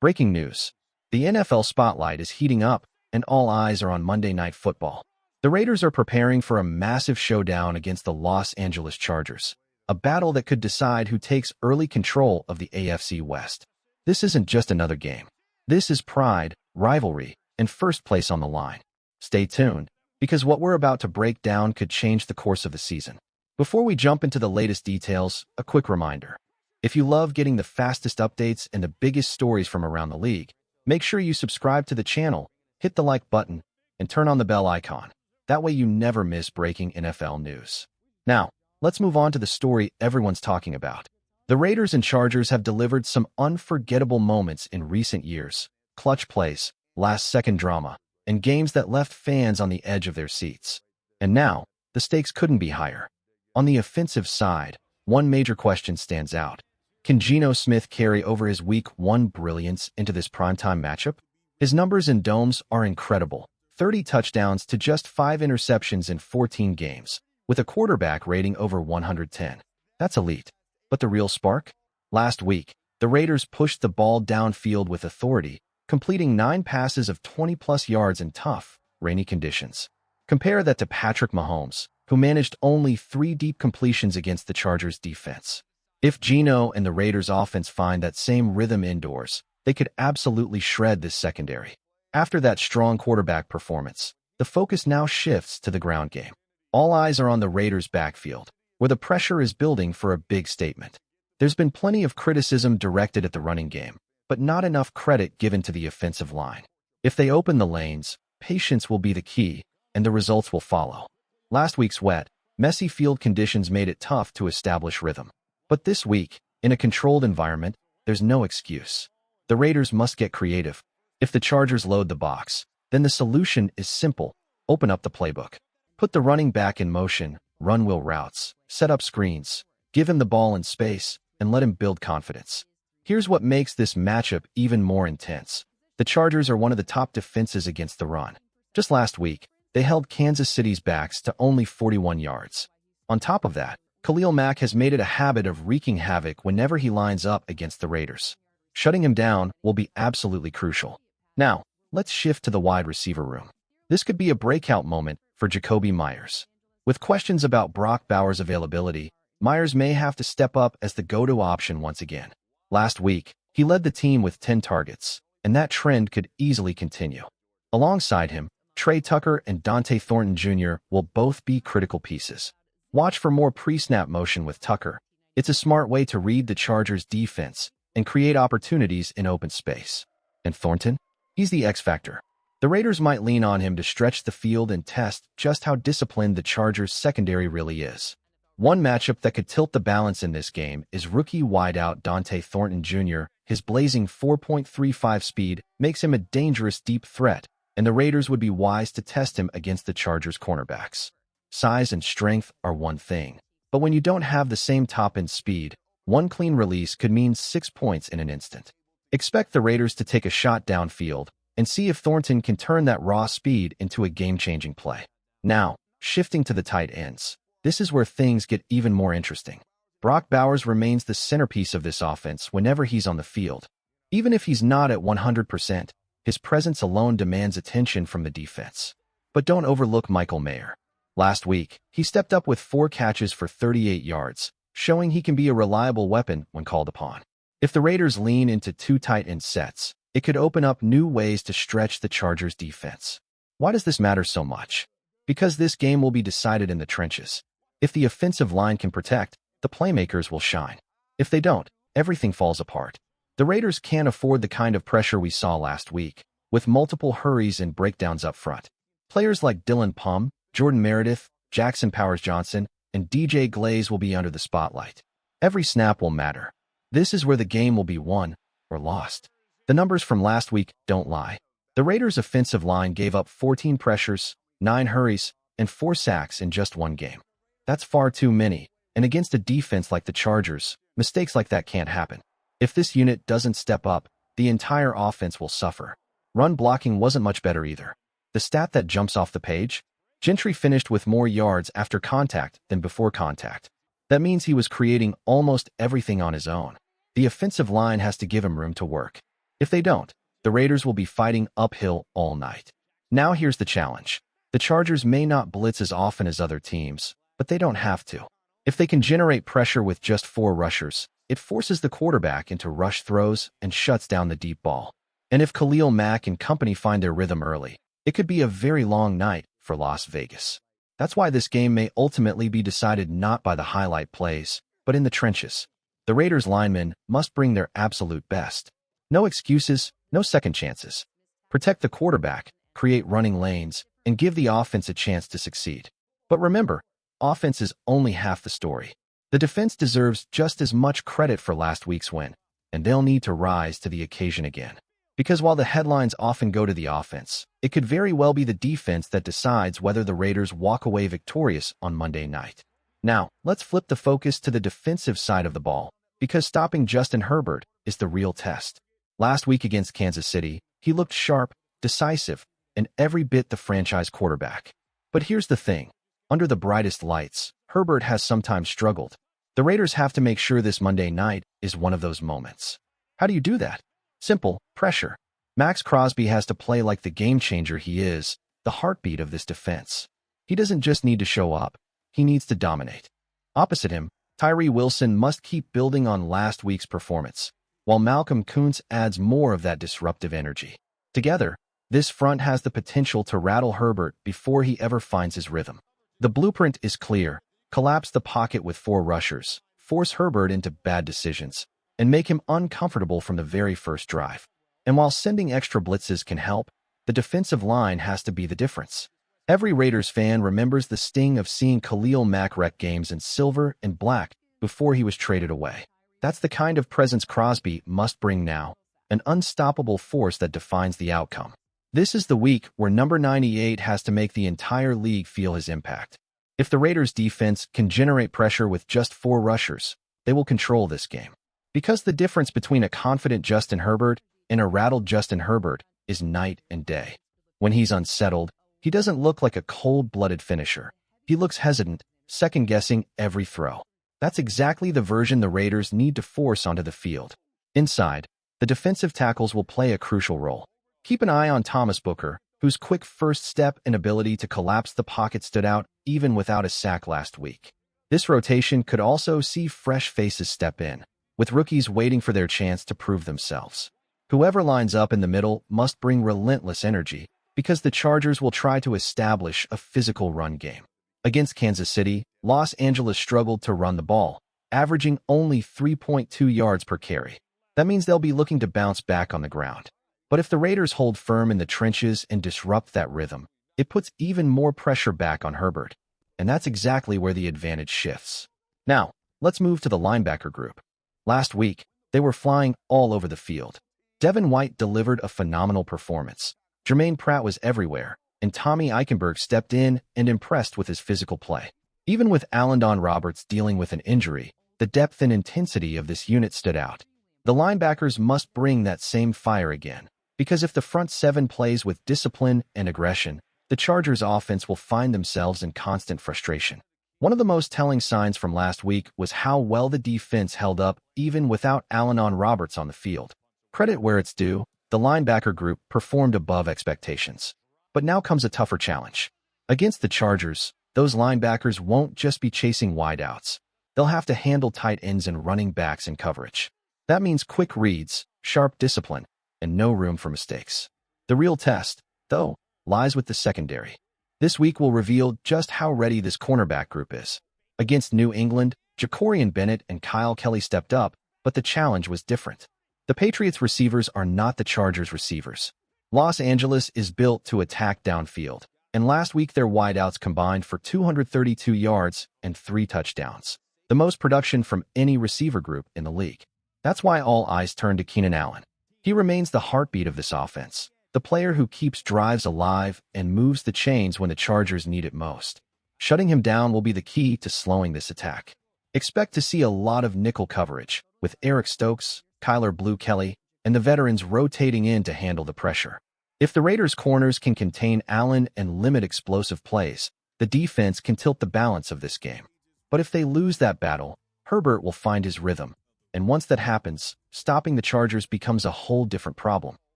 Breaking news. The NFL spotlight is heating up, and all eyes are on Monday Night Football. The Raiders are preparing for a massive showdown against the Los Angeles Chargers, a battle that could decide who takes early control of the AFC West. This isn't just another game. This is pride, rivalry, and first place on the line. Stay tuned, because what we're about to break down could change the course of the season. Before we jump into the latest details, a quick reminder. If you love getting the fastest updates and the biggest stories from around the league, make sure you subscribe to the channel, hit the like button, and turn on the bell icon. That way you never miss breaking NFL news. Now, let's move on to the story everyone's talking about. The Raiders and Chargers have delivered some unforgettable moments in recent years. Clutch plays, last-second drama, and games that left fans on the edge of their seats. And now, the stakes couldn't be higher. On the offensive side, one major question stands out. Can Geno Smith carry over his Week 1 brilliance into this primetime matchup? His numbers in domes are incredible. 30 touchdowns to just 5 interceptions in 14 games, with a quarterback rating over 110. That's elite. But the real spark? Last week, the Raiders pushed the ball downfield with authority, completing 9 passes of 20-plus yards in tough, rainy conditions. Compare that to Patrick Mahomes, who managed only 3 deep completions against the Chargers' defense. If Geno and the Raiders' offense find that same rhythm indoors, they could absolutely shred this secondary. After that strong quarterback performance, the focus now shifts to the ground game. All eyes are on the Raiders' backfield, where the pressure is building for a big statement. There's been plenty of criticism directed at the running game, but not enough credit given to the offensive line. If they open the lanes, patience will be the key, and the results will follow. Last week's wet, messy field conditions made it tough to establish rhythm. But this week, in a controlled environment, there's no excuse. The Raiders must get creative. If the Chargers load the box, then the solution is simple. Open up the playbook. Put the running back in motion, run wheel routes, set up screens, give him the ball in space, and let him build confidence. Here's what makes this matchup even more intense. The Chargers are one of the top defenses against the run. Just last week, they held Kansas City's backs to only 41 yards. On top of that, Khalil Mack has made it a habit of wreaking havoc whenever he lines up against the Raiders. Shutting him down will be absolutely crucial. Now, let's shift to the wide receiver room. This could be a breakout moment for Jakobi Meyers. With questions about Brock Bowers' availability, Meyers may have to step up as the go-to option once again. Last week, he led the team with 10 targets, and that trend could easily continue. Alongside him, Trey Tucker and Dante Thornton Jr. will both be critical pieces. Watch for more pre-snap motion with Tucker. It's a smart way to read the Chargers' defense and create opportunities in open space. And Thornton? He's the X factor. The Raiders might lean on him to stretch the field and test just how disciplined the Chargers' secondary really is. One matchup that could tilt the balance in this game is rookie wideout Dante Thornton Jr. His blazing 4.35 speed makes him a dangerous deep threat, and the Raiders would be wise to test him against the Chargers' cornerbacks. Size and strength are one thing, but when you don't have the same top-end speed, one clean release could mean 6 points in an instant. Expect the Raiders to take a shot downfield and see if Thornton can turn that raw speed into a game-changing play. Now, shifting to the tight ends. This is where things get even more interesting. Brock Bowers remains the centerpiece of this offense whenever he's on the field. Even if he's not at 100%, his presence alone demands attention from the defense. But don't overlook Michael Mayer. Last week, he stepped up with 4 catches for 38 yards, showing he can be a reliable weapon when called upon. If the Raiders lean into 2 tight end sets, it could open up new ways to stretch the Chargers' defense. Why does this matter so much? Because this game will be decided in the trenches. If the offensive line can protect, the playmakers will shine. If they don't, everything falls apart. The Raiders can't afford the kind of pressure we saw last week, with multiple hurries and breakdowns up front. Players like Dylan Pum, Jordan Meredith, Jackson Powers-Johnson, and DJ Glaze will be under the spotlight. Every snap will matter. This is where the game will be won or lost. The numbers from last week don't lie. The Raiders' offensive line gave up 14 pressures, 9 hurries, and 4 sacks in just one game. That's far too many, and against a defense like the Chargers, mistakes like that can't happen. If this unit doesn't step up, the entire offense will suffer. Run blocking wasn't much better either. The stat that jumps off the page? Gentry finished with more yards after contact than before contact. That means he was creating almost everything on his own. The offensive line has to give him room to work. If they don't, the Raiders will be fighting uphill all night. Now here's the challenge. The Chargers may not blitz as often as other teams, but they don't have to. If they can generate pressure with just 4 rushers, it forces the quarterback into rush throws and shuts down the deep ball. And if Khalil Mack and company find their rhythm early, it could be a very long night for Las Vegas. That's why this game may ultimately be decided not by the highlight plays, but in the trenches. The Raiders linemen must bring their absolute best. No excuses, no second chances. Protect the quarterback, create running lanes, and give the offense a chance to succeed. But remember, offense is only half the story. The defense deserves just as much credit for last week's win, and they'll need to rise to the occasion again. Because while the headlines often go to the offense, it could very well be the defense that decides whether the Raiders walk away victorious on Monday night. Now, let's flip the focus to the defensive side of the ball, because stopping Justin Herbert is the real test. Last week against Kansas City, he looked sharp, decisive, and every bit the franchise quarterback. But here's the thing. Under the brightest lights, Herbert has sometimes struggled. The Raiders have to make sure this Monday night is one of those moments. How do you do that? Simple, pressure. Max Crosby has to play like the game changer he is, the heartbeat of this defense. He doesn't just need to show up, he needs to dominate. Opposite him, Tyree Wilson must keep building on last week's performance, while Malcolm Kuntz adds more of that disruptive energy. Together, this front has the potential to rattle Herbert before he ever finds his rhythm. The blueprint is clear. Collapse the pocket with 4 rushers, force Herbert into bad decisions, and make him uncomfortable from the very first drive. And while sending extra blitzes can help, the defensive line has to be the difference. Every Raiders fan remembers the sting of seeing Khalil Mack wreck games in silver and black before he was traded away. That's the kind of presence Crosby must bring now, an unstoppable force that defines the outcome. This is the week where number 98 has to make the entire league feel his impact. If the Raiders' defense can generate pressure with just 4 rushers, they will control this game. Because the difference between a confident Justin Herbert and a rattled Justin Herbert is night and day. When he's unsettled, he doesn't look like a cold-blooded finisher. He looks hesitant, second-guessing every throw. That's exactly the version the Raiders need to force onto the field. Inside, the defensive tackles will play a crucial role. Keep an eye on Thomas Booker, whose quick first step and ability to collapse the pocket stood out even without a sack last week. This rotation could also see fresh faces step in, with rookies waiting for their chance to prove themselves. Whoever lines up in the middle must bring relentless energy, because the Chargers will try to establish a physical run game. Against Kansas City, Los Angeles struggled to run the ball, averaging only 3.2 yards per carry. That means they'll be looking to bounce back on the ground. But if the Raiders hold firm in the trenches and disrupt that rhythm, it puts even more pressure back on Herbert. And that's exactly where the advantage shifts. Now, let's move to the linebacker group. Last week, they were flying all over the field. Devin White delivered a phenomenal performance. Jermaine Pratt was everywhere, and Tommy Eichenberg stepped in and impressed with his physical play. Even with Alondon Roberts dealing with an injury, the depth and intensity of this unit stood out. The linebackers must bring that same fire again, because if the front 7 plays with discipline and aggression, the Chargers' offense will find themselves in constant frustration. One of the most telling signs from last week was how well the defense held up even without Alondon Roberts on the field. Credit where it's due, the linebacker group performed above expectations. But now comes a tougher challenge. Against the Chargers, those linebackers won't just be chasing wideouts. They'll have to handle tight ends and running backs in coverage. That means quick reads, sharp discipline, and no room for mistakes. The real test, though, lies with the secondary. This week will reveal just how ready this cornerback group is. Against New England, Jacorian Bennett and Kyle Kelly stepped up, but the challenge was different. The Patriots' receivers are not the Chargers' receivers. Los Angeles is built to attack downfield, and last week their wideouts combined for 232 yards and 3 touchdowns, the most production from any receiver group in the league. That's why all eyes turn to Keenan Allen. He remains the heartbeat of this offense, the player who keeps drives alive and moves the chains when the Chargers need it most. Shutting him down will be the key to slowing this attack. Expect to see a lot of nickel coverage, with Eric Stokes, Kyler Blue Kelly, and the veterans rotating in to handle the pressure. If the Raiders' corners can contain Allen and limit explosive plays, the defense can tilt the balance of this game. But if they lose that battle, Herbert will find his rhythm, and once that happens, stopping the Chargers becomes a whole different problem.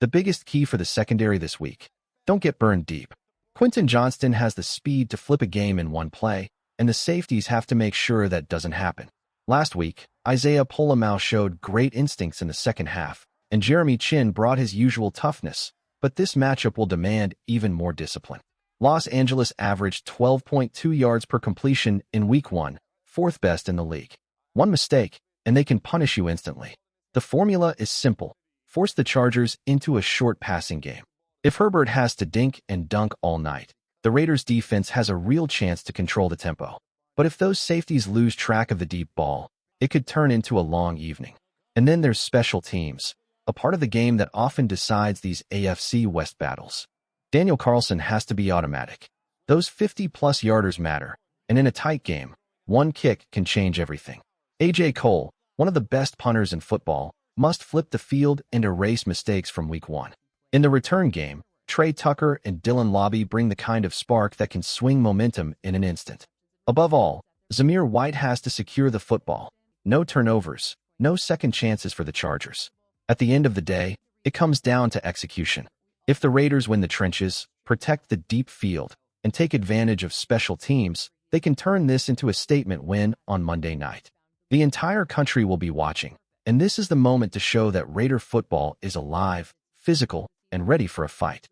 The biggest key for the secondary this week: don't get burned deep. Quentin Johnston has the speed to flip a game in one play, and the safeties have to make sure that doesn't happen. Last week, Isaiah Pola-Mao showed great instincts in the second half, and Jeremy Chin brought his usual toughness, but this matchup will demand even more discipline. Los Angeles averaged 12.2 yards per completion in Week 1, fourth best in the league. One mistake, and they can punish you instantly. The formula is simple: force the Chargers into a short passing game. If Herbert has to dink and dunk all night, the Raiders' defense has a real chance to control the tempo. But if those safeties lose track of the deep ball, it could turn into a long evening. And then there's special teams, a part of the game that often decides these AFC West battles. Daniel Carlson has to be automatic. Those 50-plus yarders matter, and in a tight game, one kick can change everything. A.J. Cole, one of the best punters in football, must flip the field and erase mistakes from Week 1. In the return game, Trey Tucker and Dylan Lobby bring the kind of spark that can swing momentum in an instant. Above all, Zamir White has to secure the football. No turnovers, no second chances for the Chargers. At the end of the day, it comes down to execution. If the Raiders win the trenches, protect the deep field, and take advantage of special teams, they can turn this into a statement win on Monday night. The entire country will be watching, and this is the moment to show that Raider football is alive, physical, and ready for a fight.